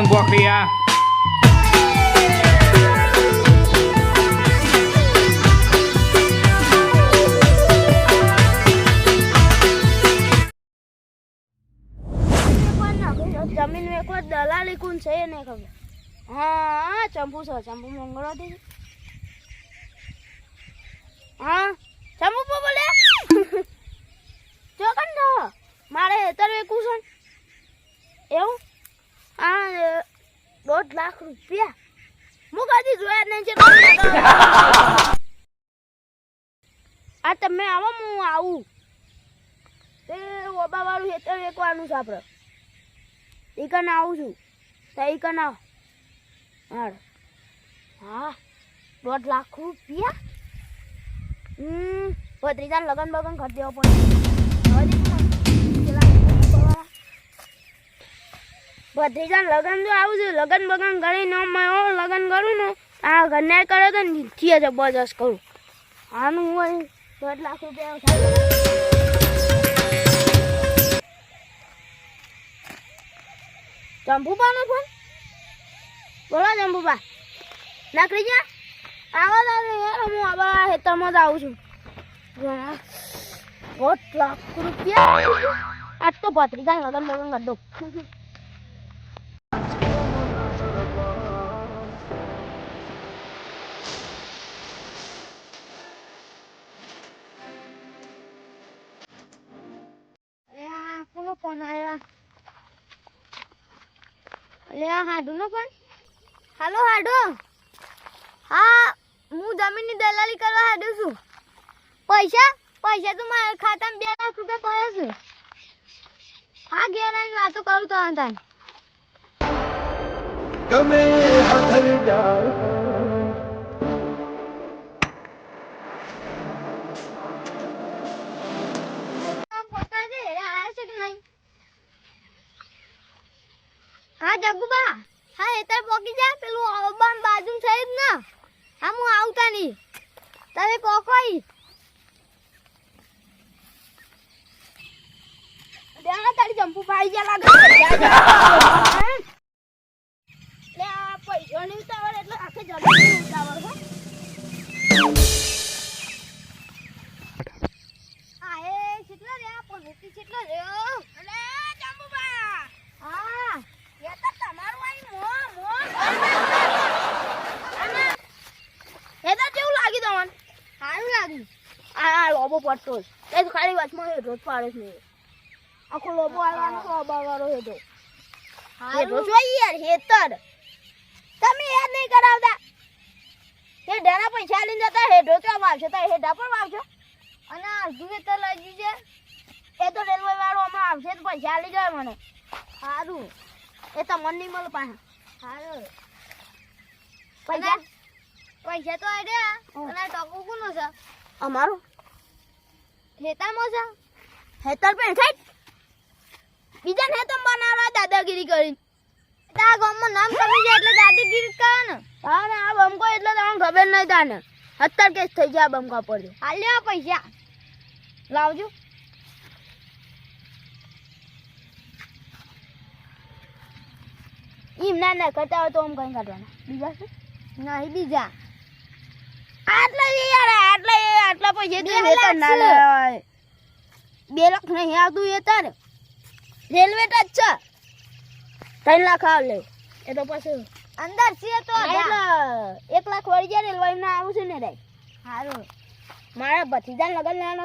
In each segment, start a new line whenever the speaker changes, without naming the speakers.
બજરંગ બોકરિયા
જમીન વેકો દલાલી કોણ છે એ નહીં ખબર. હા ચંપુ છે, ચંપુ મંગળો થઈ. હા ચંપુ બોલે ચોકન દો મારે હેતર વેકું છે એવું. હા 1.5 લાખ રૂપિયા હું કદી જોયા નહીં છે. આ તમે આવો હું આવું તે ઓબા વાળું હેતર વેકવાનું છે આપણે. ઈકન આવું છું તો ઈકન આવ. હા 1.5 લાખ રૂપિયા. ભત્રીજાને લગન બગન કરી દેવો પડે. ભત્રીજાને લગન જો આવું છું લગન બગન કરીને લગન કરું ને આ ઘરને કરે તો નીચે જબરજસ્ત કરું. આનું હું 1.5 લાખ રૂપિયા થાય. ચંપુબાનો ફોન બોલો. ચંપુબા નાખરી જા આવો તારે યાર હું આવા હેતરમાં જ આવું છું. 1.5 લાખ રૂપિયા આજ તો ભત્રીજા લગન બગન કરી દઉં. કોનો ફોન આવ્યા? અલ્યા હાડુ નો ફોન. હાલો હાડુ. હા હું જમીનની દલાલી કરવા હાડુ છું. પૈસા પૈસા તો મારા ખાતામાં 2 લાખ રૂપિયા પડ્યા છે. હા ઘેર આવીને વાતો કરું તો તાન.
ગમે હાથર જાવ
હા જગુબા. હા એતર પોકી જા પેલું અબાન બાજુ છે જ ને. હા હું આવતા નહીં તમે પોકોઈ દેણા તારી જંપુ પાઈ જા લાગે. લે આ પૈસા ની ઉતાવળ એટલે આખે જમીન ઉતાવળ હો. આ એ કેટલા રે આ પોનોટી કેટલા રે. અલે જંપુબા. હા એ તો તમારું આઈ મો અને એ તો કેવું લાગી તમને? સારું લાગ્યું. આ લોબો પડતો એ તો ખાલી વાતમાં હેઠો જ પાડે છે. આખો લોબો આવવાનો લોબા વાળો હેઠો. હેઠો જોઈએ યાર હેતર તમે યાદ નહીં કરાવતા. હેઠાના પૈસા લઈને જતા હેઠો તો વાવશો તો હેઠા પણ વાવશો અને અડધું હેતર લઈ જઈએ એ તો રેલવે વાળો હમણાં આવશે તો પૈસા લઈ જાય મને. સારું એ તો મન નહીં મળે પાછા. સારું પૈસા પૈસા તો આડ્યા અને ટકો કોનો છે? અમારો હેતામાં છે. હેતર પેન ખાઈ બીજા ને હેતમ બનાવવા દાદાગીરી કરી. આ ગામમાં નામ કમી જાય એટલે દાદાગીરી કરે ને. હા ને આ બમકો એટલે તમને ખબર નહીં તાને 70 કેસ થઈ જાય બમકા પડ્યો. હાલ લેવા પૈસા લાવજો. ઈમ ના કરતા હોય તો આમ કઈ કાઢવાના બીજા છે નહીં બીજા. આટલા યાર આટલા પૈસા તો હેતર ના લેવાય. 2 લાખ નહીં આવતું હેતર રેલવે ટચ છે. 3 લાખ આવ લે એ તો પછી અંદર છે તો 1 લાખ વળી જાય રેલવે ના આવું છે ને રે. સારું મારા ભતીજા લગન લેવાનો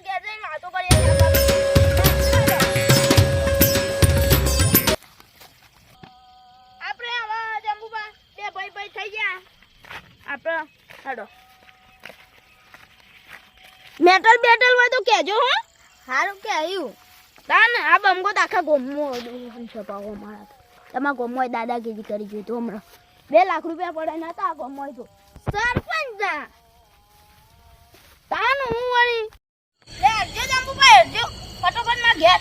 ઘેર જઈને વાતો કરીએ. આપણે હવે જંબુબા 2 ભાઈ થઈ ગયા આપણે હેડો. મેટલ બેટલ હોય તો કહેજો હો. સારું કે આવ્યું તાન આ બમકો તો આખા ગોમમાં છપાવો મારા. તમારા ગોમમાં દાદાગીરી કરી જોઈ તો હમણાં 2 લાખ રૂપિયા પડે નતા આ ગોમમાં તો સરપંચ તાન હું વળી લે જે જંબુબા હેરજો ફટોફટ માં ઘેર.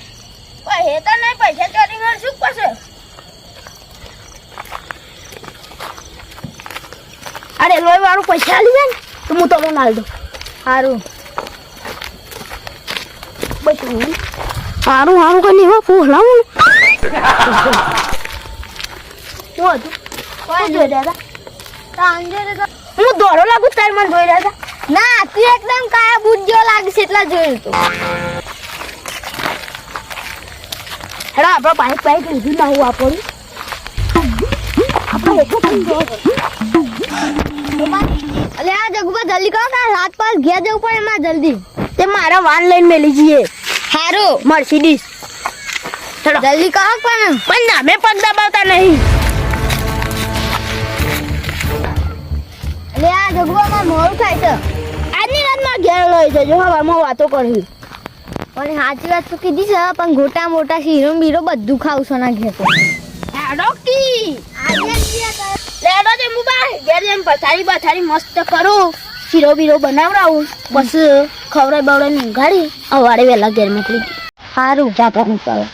કોઈ હેતા નહીં પૈસા ચોરી કર શું કરશે? અરે લોહી વાળું પૈસા આલી જાય ને તો હું તમને નાલ દઉં. સારું બસ સારું સારું કરી હો ફૂલાવું શું હતું શું જોઈ રહ્યા હતા હું દોરો લાગુ તાર મને જોઈ રહ્યા હતા ના તું એકદમ કાયા બુટ જેવો લાગે છે એટલા જોયું તું હેડા આપણો પાઇપ લીધું ના હું આપણું આપણે એટલું પણ અલે આ જગુબા જલ્દી કરો કે રાત પાસ ઘેર જવું પડે એમાં જલ્દી તે મારા વાન લઈને મેલી જઈએ હારું મર્સિડીઝ ચલો જલ્દી કરો પણ નામે પગ દબાવતા નહીં અલે આ જગુબામાં મોડું થાય છે આજની રાતમાં ઘેર લઈ જજો હવામાં વાતો કરી પણ સાચી વાત તો કીધી છે પણ ગોટા મોટા શીરો બીરો બધું ખાવ છો ના ઘેર ડોકી લેડો દે મુબા ઘેર જેમ પથારી મસ્ત કરું શીરો બીરો બનાવડાવું બસ ખવડાઈ બવડાઈ ઊંઘાડી અવાડે વહેલા ઘેર મોકલી સારું ચા પાણી પાવે